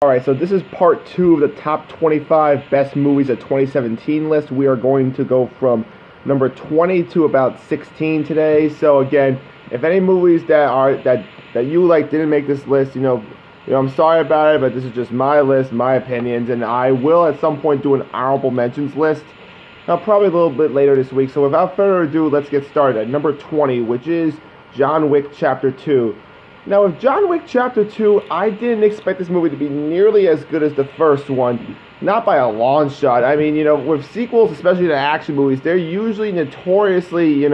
Alright, so this is part 2 of the top 25 best movies of 2017 list. We are going to go from number 20 to about 16 today. So again, if any movies that you like didn't make this list, I'm sorry about it, but this is just my list, my opinions, and I will at some point do an honorable mentions list. Probably a little bit later this week. So without further ado, let's get started at number 20, which is John Wick Chapter 2. Now, with John Wick Chapter 2, I didn't expect this movie to be nearly as good as the first one. Not by a long shot. I mean, with sequels, especially to action movies, they're usually notoriously,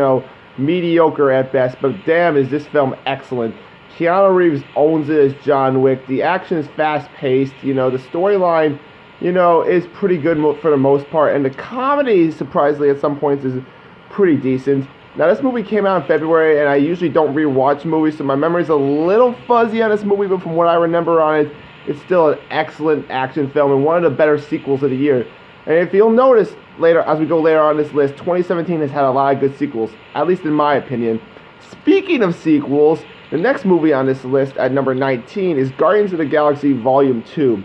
mediocre at best. But damn, is this film excellent. Keanu Reeves owns it as John Wick. The action is fast-paced. The storyline, is pretty good for the most part. And the comedy, surprisingly, at some points is pretty decent. Now, this movie came out in February, and I usually don't rewatch movies, so my memory's a little fuzzy on this movie, but from what I remember on it, it's still an excellent action film and one of the better sequels of the year. And if you'll notice later, as we go later on this list, 2017 has had a lot of good sequels, at least in my opinion. Speaking of sequels, the next movie on this list at number 19 is Guardians of the Galaxy Volume 2.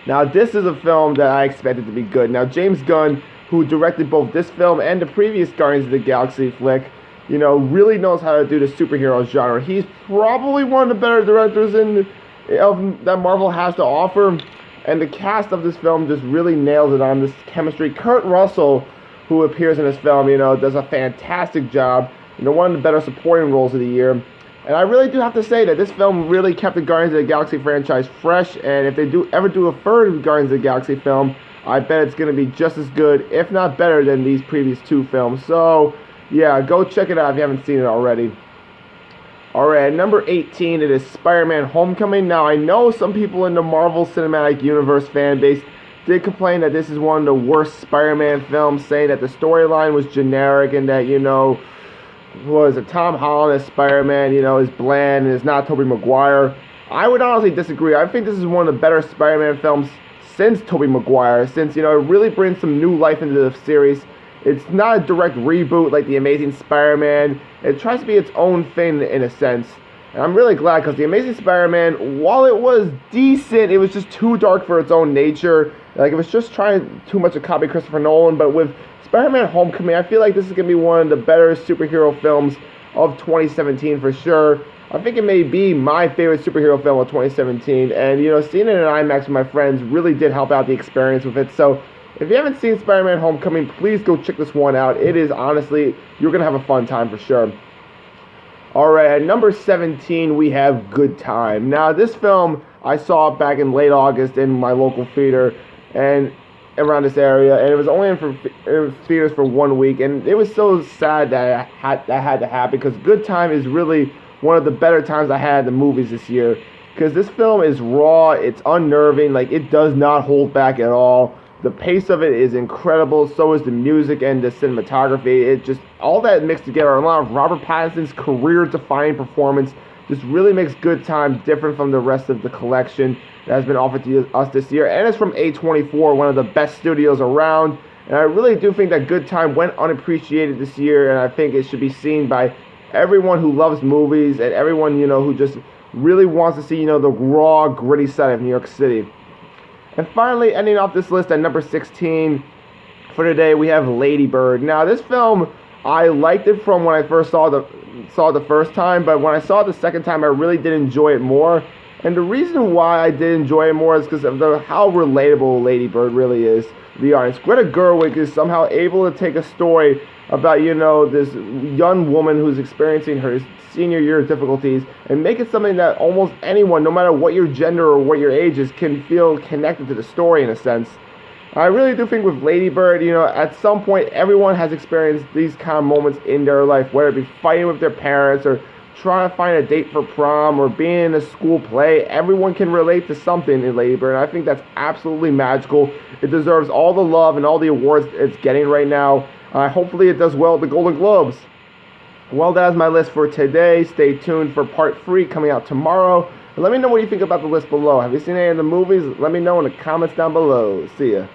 Now, this is a film that I expected to be good. Now, James Gunn, who directed both this film and the previous Guardians of the Galaxy flick, really knows how to do the superhero genre. He's probably one of the better directors that Marvel has to offer, and the cast of this film just really nails it on this chemistry. Kurt Russell, who appears in this film, does a fantastic job. One of the better supporting roles of the year. And I really do have to say that this film really kept the Guardians of the Galaxy franchise fresh, and if they ever do a third Guardians of the Galaxy film, I bet it's going to be just as good, if not better, than these previous two films. So, yeah, go check it out if you haven't seen it already. Alright, at number 18, it is Spider-Man Homecoming. Now, I know some people in the Marvel Cinematic Universe fan base did complain that this is one of the worst Spider-Man films, saying that the storyline was generic and that, Tom Holland as Spider-Man, is bland and is not Tobey Maguire. I would honestly disagree. I think this is one of the better Spider-Man films since Tobey Maguire, since, it really brings some new life into the series. It's not a direct reboot like The Amazing Spider-Man. It tries to be its own thing in a sense. And I'm really glad, because The Amazing Spider-Man, while it was decent, it was just too dark for its own nature. Like, it was just trying too much to copy Christopher Nolan. But with Spider-Man Homecoming, I feel like this is going to be one of the better superhero films of 2017 for sure. I think it may be my favorite superhero film of 2017, and seeing it in IMAX with my friends really did help out the experience with it. So if you haven't seen Spider-Man Homecoming, please go check this one out. It is honestly, you're going to have a fun time for sure. Alright, at number 17 we have Good Time. Now, this film I saw back in late August in my local theater and around this area, and it was only in theaters for 1 week, and it was so sad that that had to happen, because Good Time is really one of the better times I had in the movies this year, because this film is raw, it's unnerving, like, it does not hold back at all. The pace of it is incredible, so is the music and the cinematography. It just, all that mixed together, a lot of Robert Pattinson's career-defining performance just really makes Good Time different from the rest of the collection that has been offered to us this year, and it's from A24, one of the best studios around, and I really do think that Good Time went unappreciated this year, and I think it should be seen by everyone who loves movies and everyone, who just really wants to see, the raw, gritty side of New York City. And finally, ending off this list at number 16 for today, we have Lady Bird. Now, this film, I liked it from when I first saw it the first time, but when I saw it the second time, I really did enjoy it more. And the reason why I did enjoy it more is because of how relatable Lady Bird really is, to be honest. Greta Gerwig is somehow able to take a story about, this young woman who's experiencing her senior year difficulties and make it something that almost anyone, no matter what your gender or what your age is, can feel connected to the story in a sense. I really do think with Lady Bird, at some point everyone has experienced these kind of moments in their life, whether it be fighting with their parents or trying to find a date for prom or being in a school play. Everyone can relate to something in Lady Bird, and I think that's absolutely magical. It deserves all the love and all the awards it's getting right now. Hopefully it does well at the Golden Globes. Well, that is my list for today. Stay tuned for part 3 coming out tomorrow. And let me know what you think about the list below. Have you seen any of the movies? Let me know in the comments down below. See ya.